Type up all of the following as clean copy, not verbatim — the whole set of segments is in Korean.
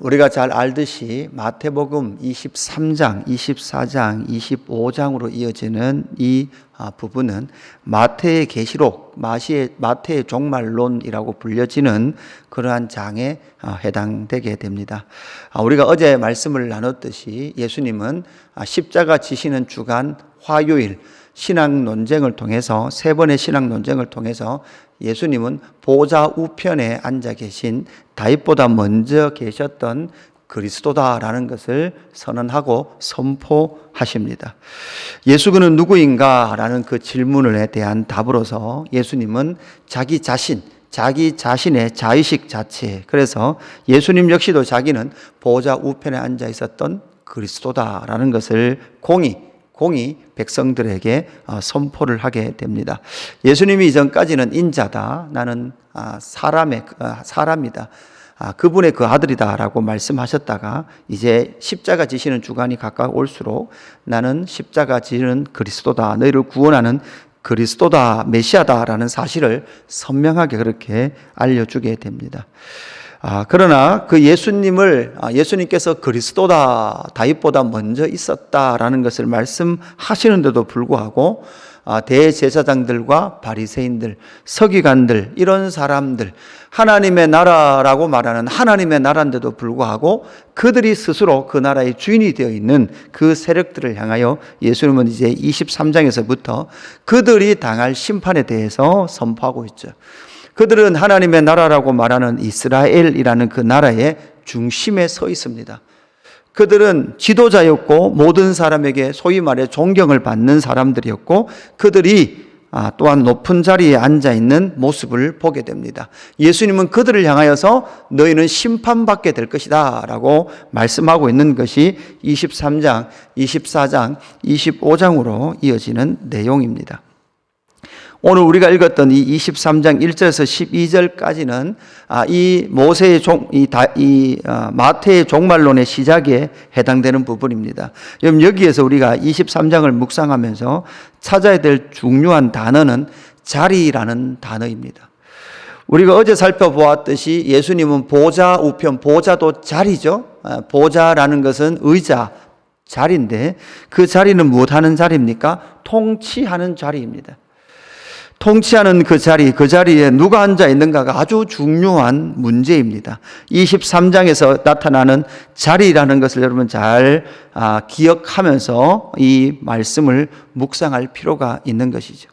우리가 잘 알듯이 마태복음 23장, 24장, 25장으로 이어지는 이 부분은 마태의 계시록, 마태의 종말론이라고 불려지는 그러한 장에 해당되게 됩니다. 우리가 어제 말씀을 나눴듯이 예수님은 십자가 지시는 주간 화요일 신학 논쟁을 통해서, 세 번의 신학 논쟁을 통해서 예수님은 보좌 우편에 앉아 계신 다윗보다 먼저 계셨던 그리스도다라는 것을 선언하고 선포하십니다. 예수는 누구인가? 라는 그 질문에 대한 답으로서 예수님은 자기 자신의 자의식 자체, 그래서 예수님 역시도 자기는 보좌 우편에 앉아 있었던 그리스도다라는 것을 공히 백성들에게 선포를 하게 됩니다. 예수님이 이전까지는 인자다, 나는 사람이다, 그분의 그 아들이다라고 말씀하셨다가 이제 십자가 지시는 주간이 가까울수록 나는 십자가 지시는 그리스도다, 너희를 구원하는 그리스도다, 메시아다라는 사실을 선명하게 그렇게 알려주게 됩니다. 그러나 그 예수님께서 그리스도다, 다윗보다 먼저 있었다라는 것을 말씀하시는데도 불구하고 대제사장들과 바리새인들, 서기관들, 이런 사람들, 하나님의 나라라고 말하는 하나님의 나라인데도 불구하고 그들이 스스로 그 나라의 주인이 되어 있는 그 세력들을 향하여 예수님은 이제 23장에서부터 그들이 당할 심판에 대해서 선포하고 있죠. 그들은 하나님의 나라라고 말하는 이스라엘이라는 그 나라의 중심에 서 있습니다. 그들은 지도자였고 모든 사람에게 소위 말해 존경을 받는 사람들이었고 그들이 또한 높은 자리에 앉아 있는 모습을 보게 됩니다. 예수님은 그들을 향하여서 너희는 심판받게 될 것이다 라고 말씀하고 있는 것이 23장, 24장, 25장으로 이어지는 내용입니다. 오늘 우리가 읽었던 이 23장 1절에서 12절까지는 마태의 종말론의 시작에 해당되는 부분입니다. 여기에서 우리가 23장을 묵상하면서 찾아야 될 중요한 단어는 자리라는 단어입니다. 우리가 어제 살펴보았듯이 예수님은 보좌 우편, 보좌도 자리죠. 보좌라는 것은 의자, 자리인데 그 자리는 무엇하는 자리입니까? 통치하는 자리입니다. 통치하는 그 자리에 누가 앉아 있는가가 아주 중요한 문제입니다. 23장에서 나타나는 자리라는 것을 여러분 잘 기억하면서 이 말씀을 묵상할 필요가 있는 것이죠.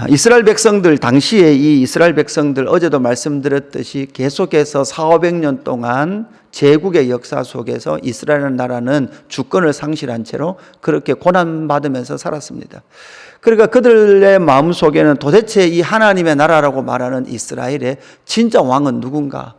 이스라엘 백성들, 당시에 이 이스라엘 백성들, 어제도 말씀드렸듯이 계속해서 400~500년 동안 제국의 역사 속에서 이스라엘 나라는 주권을 상실한 채로 그렇게 고난받으면서 살았습니다. 그러니까 그들의 마음속에는 도대체 이 하나님의 나라라고 말하는 이스라엘의 진짜 왕은 누군가?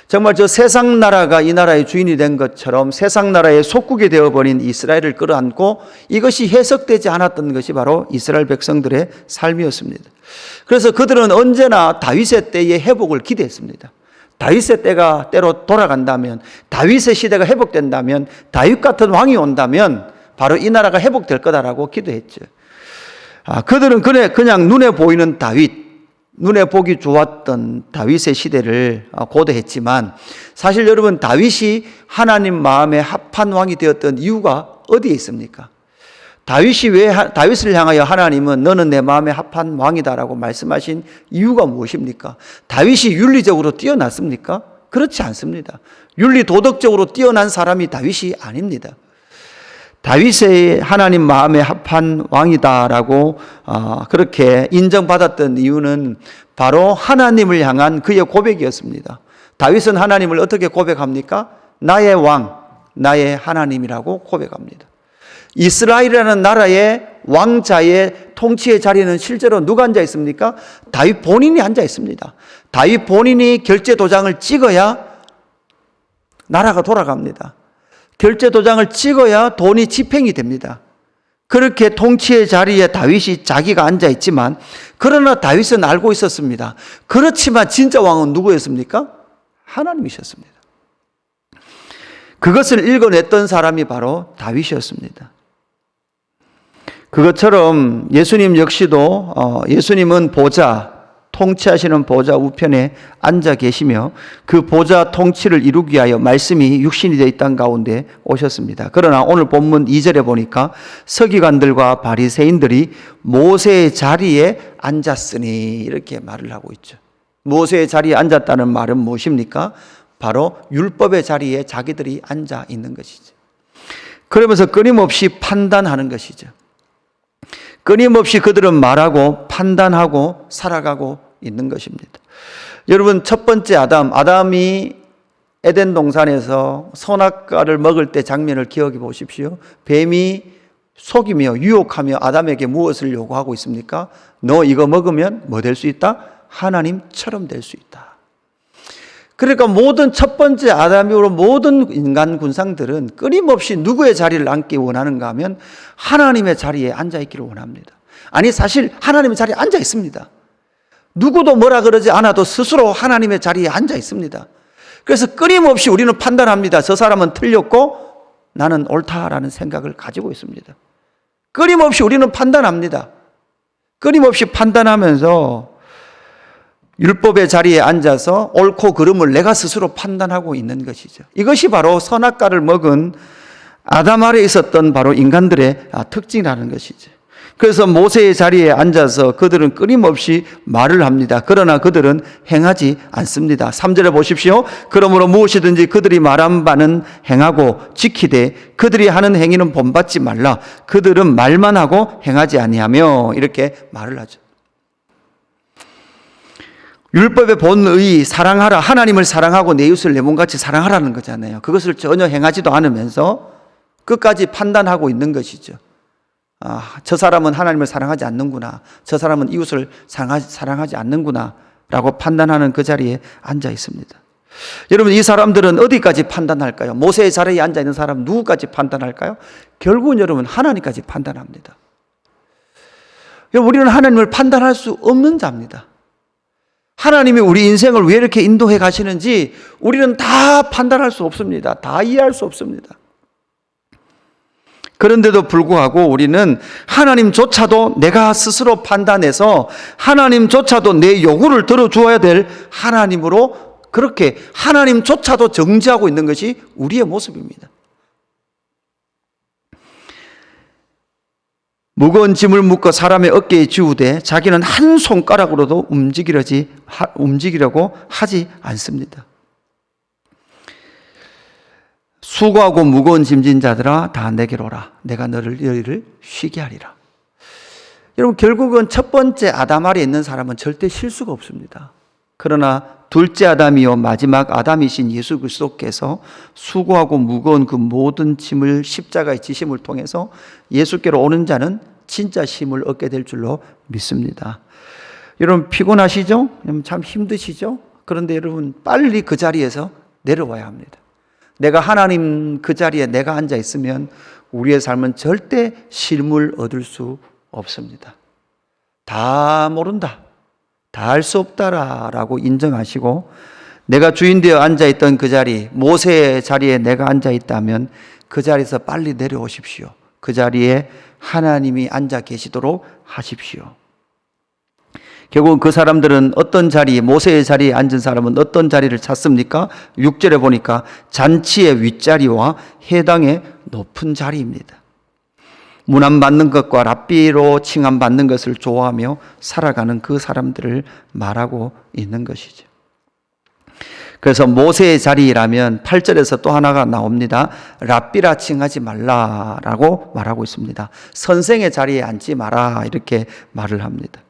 정말 저 세상 나라가 이 나라의 주인이 된 것처럼 세상 나라의 속국이 되어버린 이스라엘을 끌어안고 이것이 해석되지 않았던 것이 바로 이스라엘 백성들의 삶이었습니다. 그래서 그들은 언제나 다윗의 때의 회복을 기대했습니다. 다윗의 때가 때로 돌아간다면, 다윗의 시대가 회복된다면, 다윗 같은 왕이 온다면 바로 이 나라가 회복될 거다라고 기도했죠. 그들은 그냥 눈에 보이는 눈에 보기 좋았던 다윗의 시대를 고대했지만 사실 여러분 다윗이 하나님 마음에 합한 왕이 되었던 이유가 어디에 있습니까? 다윗을 향하여 하나님은 너는 내 마음에 합한 왕이다라고 말씀하신 이유가 무엇입니까? 다윗이 윤리적으로 뛰어났습니까? 그렇지 않습니다. 윤리 도덕적으로 뛰어난 사람이 다윗이 아닙니다. 다윗의 하나님 마음에 합한 왕이다라고 그렇게 인정받았던 이유는 바로 하나님을 향한 그의 고백이었습니다. 다윗은 하나님을 어떻게 고백합니까? 나의 왕, 나의 하나님이라고 고백합니다. 이스라엘이라는 나라의 왕자의 통치의 자리는 실제로 누가 앉아 있습니까? 다윗 본인이 앉아 있습니다. 다윗 본인이 결제 도장을 찍어야 나라가 돌아갑니다. 결제 도장을 찍어야 돈이 집행이 됩니다. 그렇게 통치의 자리에 다윗이 자기가 앉아 있지만 그러나 다윗은 알고 있었습니다. 그렇지만 진짜 왕은 누구였습니까? 하나님이셨습니다. 그것을 읽어냈던 사람이 바로 다윗이었습니다. 그것처럼 예수님 역시도 예수님은 보좌, 통치하시는 보좌 우편에 앉아 계시며 그 보좌 통치를 이루기 위하여 말씀이 육신이 되어 있던 가운데 오셨습니다. 그러나 오늘 본문 2절에 보니까 서기관들과 바리새인들이 모세의 자리에 앉았으니 이렇게 말을 하고 있죠. 모세의 자리에 앉았다는 말은 무엇입니까? 바로 율법의 자리에 자기들이 앉아 있는 것이죠. 그러면서 끊임없이 판단하는 것이죠. 끊임없이 그들은 말하고 판단하고 살아가고 있는 것입니다. 여러분, 첫 번째 아담이 에덴 동산에서 선악과를 먹을 때 장면을 기억해 보십시오. 뱀이 속이며 유혹하며 아담에게 무엇을 요구하고 있습니까? 너 이거 먹으면 뭐 될 수 있다? 하나님처럼 될 수 있다. 그러니까 모든 첫 번째 아담 이후로 모든 인간 군상들은 끊임없이 누구의 자리를 앉기 원하는가 하면 하나님의 자리에 앉아 있기를 원합니다. 아니, 사실 하나님의 자리에 앉아 있습니다. 누구도 뭐라 그러지 않아도 스스로 하나님의 자리에 앉아 있습니다. 그래서 끊임없이 우리는 판단합니다. 저 사람은 틀렸고 나는 옳다라는 생각을 가지고 있습니다. 끊임없이 우리는 판단합니다. 끊임없이 판단하면서 율법의 자리에 앉아서 옳고 그름을 내가 스스로 판단하고 있는 것이죠. 이것이 바로 선악과를 먹은 아담 아래에 있었던 바로 인간들의 특징이라는 것이죠. 그래서 모세의 자리에 앉아서 그들은 끊임없이 말을 합니다. 그러나 그들은 행하지 않습니다. 3절에 보십시오. 그러므로 무엇이든지 그들이 말한 바는 행하고 지키되 그들이 하는 행위는 본받지 말라. 그들은 말만 하고 행하지 아니하며 이렇게 말을 하죠. 율법의 본의 사랑하라. 하나님을 사랑하고 내 이웃을 내 몸같이 사랑하라는 거잖아요. 그것을 전혀 행하지도 않으면서 끝까지 판단하고 있는 것이죠. 저 사람은 하나님을 사랑하지 않는구나. 저 사람은 이웃을 사랑하지 않는구나 라고 판단하는 그 자리에 앉아 있습니다. 여러분, 이 사람들은 어디까지 판단할까요? 모세의 자리에 앉아 있는 사람 누구까지 판단할까요? 결국은 여러분 하나님까지 판단합니다. 우리는 하나님을 판단할 수 없는 자입니다. 하나님이 우리 인생을 왜 이렇게 인도해 가시는지 우리는 다 판단할 수 없습니다. 다 이해할 수 없습니다. 그런데도 불구하고 우리는 하나님조차도 내가 스스로 판단해서 하나님조차도 내 요구를 들어주어야 될 하나님으로 그렇게 하나님조차도 정지하고 있는 것이 우리의 모습입니다. 무거운 짐을 묶어 사람의 어깨에 지우되 자기는 한 손가락으로도 움직이려고 하지 않습니다. 수고하고 무거운 짐진 자들아 다 내게로 오라. 내가 너희를 쉬게 하리라. 여러분, 결국은 첫 번째 아담 아래에 있는 사람은 절대 쉴 수가 없습니다. 그러나 둘째 아담이요 마지막 아담이신 예수 그리스도께서 수고하고 무거운 그 모든 짐을 십자가의 지심을 통해서 예수께로 오는 자는 진짜 쉼을 얻게 될 줄로 믿습니다. 여러분, 피곤하시죠? 참 힘드시죠? 그런데 여러분, 빨리 그 자리에서 내려와야 합니다. 내가 하나님 그 자리에 내가 앉아 있으면 우리의 삶은 절대 쉼을 얻을 수 없습니다. 다 모른다, 다 할 수 없다라고 인정하시고 내가 주인 되어 앉아있던 그 자리, 모세의 자리에 내가 앉아있다면 그 자리에서 빨리 내려오십시오. 그 자리에 하나님이 앉아 계시도록 하십시오. 결국 그 사람들은 어떤 자리, 모세의 자리에 앉은 사람은 어떤 자리를 찾습니까? 6절에 보니까 잔치의 윗자리와 해당의 높은 자리입니다. 문안받는 것과 랍비로 칭함받는 것을 좋아하며 살아가는 그 사람들을 말하고 있는 것이죠. 그래서 모세의 자리라면 8절에서 또 하나가 나옵니다. 랍비라 칭하지 말라라고 말하고 있습니다. 선생의 자리에 앉지 마라 이렇게 말을 합니다.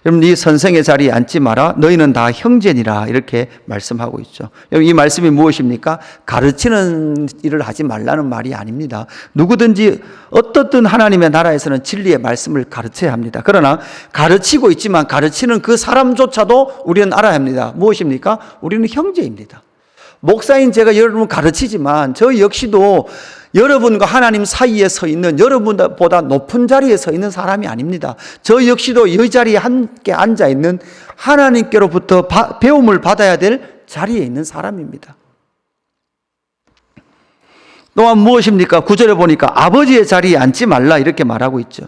여러분, 이 선생의 자리에 앉지 마라. 너희는 다 형제니라 이렇게 말씀하고 있죠. 여러분, 이 말씀이 무엇입니까? 가르치는 일을 하지 말라는 말이 아닙니다. 누구든지 어떻든 하나님의 나라에서는 진리의 말씀을 가르쳐야 합니다. 그러나 가르치고 있지만 가르치는 그 사람조차도 우리는 알아야 합니다. 무엇입니까? 우리는 형제입니다. 목사인 제가 여러분을 가르치지만 저 역시도 여러분과 하나님 사이에 서 있는, 여러분보다 높은 자리에 서 있는 사람이 아닙니다. 저 역시도 이 자리에 함께 앉아 있는 하나님께로부터 배움을 받아야 될 자리에 있는 사람입니다. 또한 무엇입니까? 9절에 보니까 아버지의 자리에 앉지 말라 이렇게 말하고 있죠.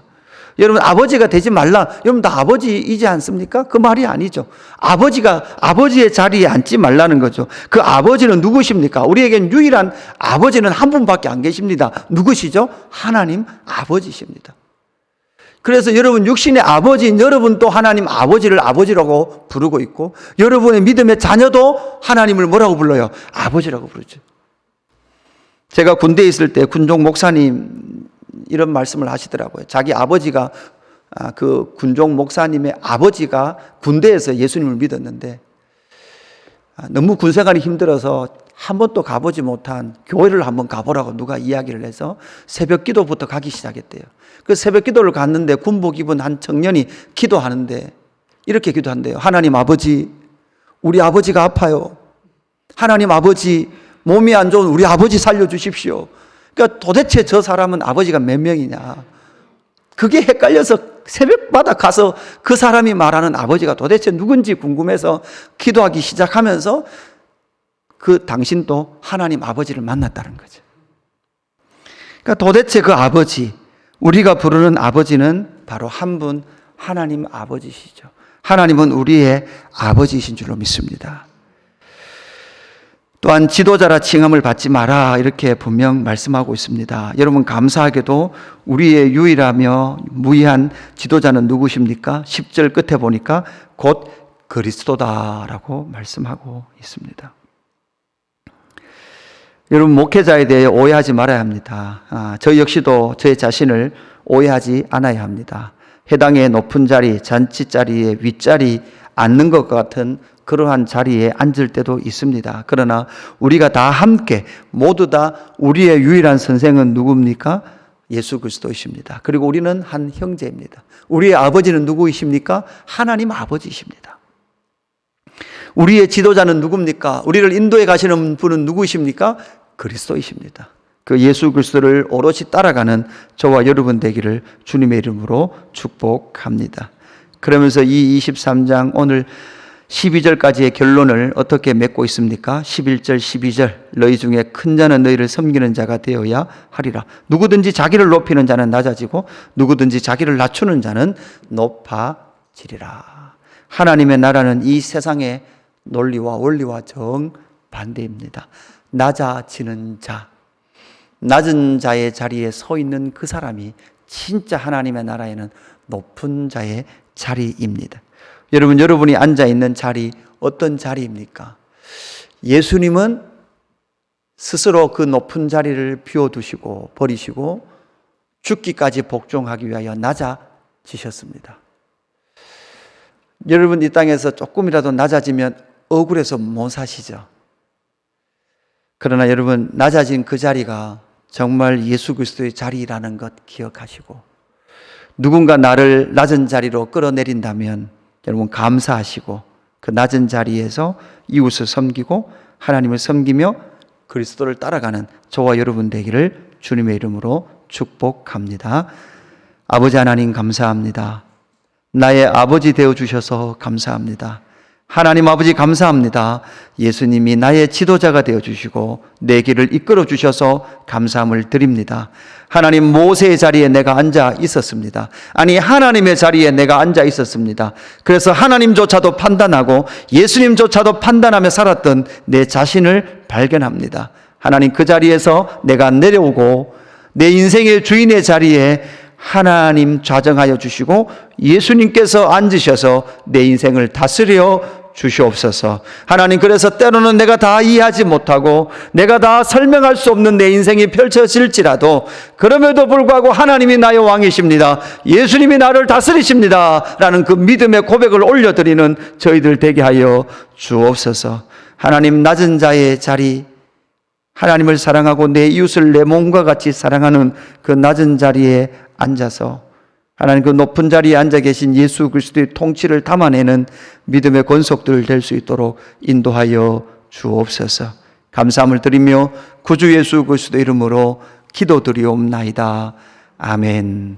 여러분 아버지가 되지 말라. 여러분 다 아버지이지 않습니까? 그 말이 아니죠. 아버지의 자리에 앉지 말라는 거죠. 그 아버지는 누구십니까? 우리에겐 유일한 아버지는 한 분밖에 안 계십니다. 누구시죠? 하나님 아버지십니다. 그래서 여러분 육신의 아버지인 여러분도 하나님 아버지를 아버지라고 부르고 있고, 여러분의 믿음의 자녀도 하나님을 뭐라고 불러요? 아버지라고 부르죠. 제가 군대에 있을 때 군종 목사님 이런 말씀을 하시더라고요. 자기 아버지가, 그 군종 목사님의 아버지가 군대에서 예수님을 믿었는데 너무 군 생활이 힘들어서 한 번도 가보지 못한 교회를 한번 가보라고 누가 이야기를 해서 새벽 기도부터 가기 시작했대요. 그 새벽 기도를 갔는데 군복 입은 한 청년이 기도하는데 이렇게 기도한대요. 하나님 아버지, 우리 아버지가 아파요. 하나님 아버지, 몸이 안 좋은 우리 아버지 살려주십시오. 그러니까 도대체 저 사람은 아버지가 몇 명이냐. 그게 헷갈려서 새벽마다 가서 그 사람이 말하는 아버지가 도대체 누군지 궁금해서 기도하기 시작하면서 그 당신도 하나님 아버지를 만났다는 거죠. 그러니까 도대체 그 아버지, 우리가 부르는 아버지는 바로 한 분 하나님 아버지시죠. 하나님은 우리의 아버지이신 줄로 믿습니다. 또한 지도자라 칭함을 받지 마라 이렇게 분명 말씀하고 있습니다. 여러분 감사하게도 우리의 유일하며 무의한 지도자는 누구십니까? 10절 끝에 보니까 곧 그리스도다라고 말씀하고 있습니다. 여러분 목회자에 대해 오해하지 말아야 합니다. 저 역시도 저의 자신을 오해하지 않아야 합니다. 해당의 높은 자리, 잔치 자리에 윗자리 앉는 것 같은 그러한 자리에 앉을 때도 있습니다. 그러나 우리가 다 함께 모두 다 우리의 유일한 선생은 누굽니까? 예수 그리스도이십니다. 그리고 우리는 한 형제입니다. 우리의 아버지는 누구이십니까? 하나님 아버지이십니다. 우리의 지도자는 누굽니까? 우리를 인도해 가시는 분은 누구이십니까? 그리스도이십니다. 그 예수 그리스도를 오롯이 따라가는 저와 여러분 되기를 주님의 이름으로 축복합니다. 그러면서 이 23장 오늘 12절까지의 결론을 어떻게 맺고 있습니까? 11절, 12절 너희 중에 큰 자는 너희를 섬기는 자가 되어야 하리라. 누구든지 자기를 높이는 자는 낮아지고 누구든지 자기를 낮추는 자는 높아지리라. 하나님의 나라는 이 세상의 논리와 원리와 정반대입니다. 낮아지는 자, 낮은 자의 자리에 서 있는 그 사람이 진짜 하나님의 나라에는 높은 자의 자리입니다. 여러분, 여러분이 앉아있는 자리 어떤 자리입니까? 예수님은 스스로 그 높은 자리를 비워두시고 버리시고 죽기까지 복종하기 위하여 낮아지셨습니다. 여러분 이 땅에서 조금이라도 낮아지면 억울해서 못 사시죠. 그러나 여러분 낮아진 그 자리가 정말 예수 그리스도의 자리라는 것 기억하시고 누군가 나를 낮은 자리로 끌어내린다면 여러분 감사하시고 그 낮은 자리에서 이웃을 섬기고 하나님을 섬기며 그리스도를 따라가는 저와 여러분 되기를 주님의 이름으로 축복합니다. 아버지 하나님 감사합니다. 나의 아버지 되어주셔서 감사합니다. 하나님 아버지 감사합니다. 예수님이 나의 지도자가 되어주시고 내 길을 이끌어 주셔서 감사함을 드립니다. 하나님 모세의 자리에 내가 앉아 있었습니다. 아니 하나님의 자리에 내가 앉아 있었습니다. 그래서 하나님조차도 판단하고 예수님조차도 판단하며 살았던 내 자신을 발견합니다. 하나님 그 자리에서 내가 내려오고 내 인생의 주인의 자리에 하나님 좌정하여 주시고 예수님께서 앉으셔서 내 인생을 다스려 주시옵소서. 하나님 그래서 때로는 내가 다 이해하지 못하고 내가 다 설명할 수 없는 내 인생이 펼쳐질지라도 그럼에도 불구하고 하나님이 나의 왕이십니다. 예수님이 나를 다스리십니다. 라는 그 믿음의 고백을 올려드리는 저희들 되게 하여 주옵소서. 하나님 낮은 자의 자리, 하나님을 사랑하고 내 이웃을 내 몸과 같이 사랑하는 그 낮은 자리에 앉아서 하나님 그 높은 자리에 앉아 계신 예수 그리스도의 통치를 담아내는 믿음의 권속들 될 수 있도록 인도하여 주옵소서. 감사함을 드리며 구주 예수 그리스도 이름으로 기도드리옵나이다. 아멘.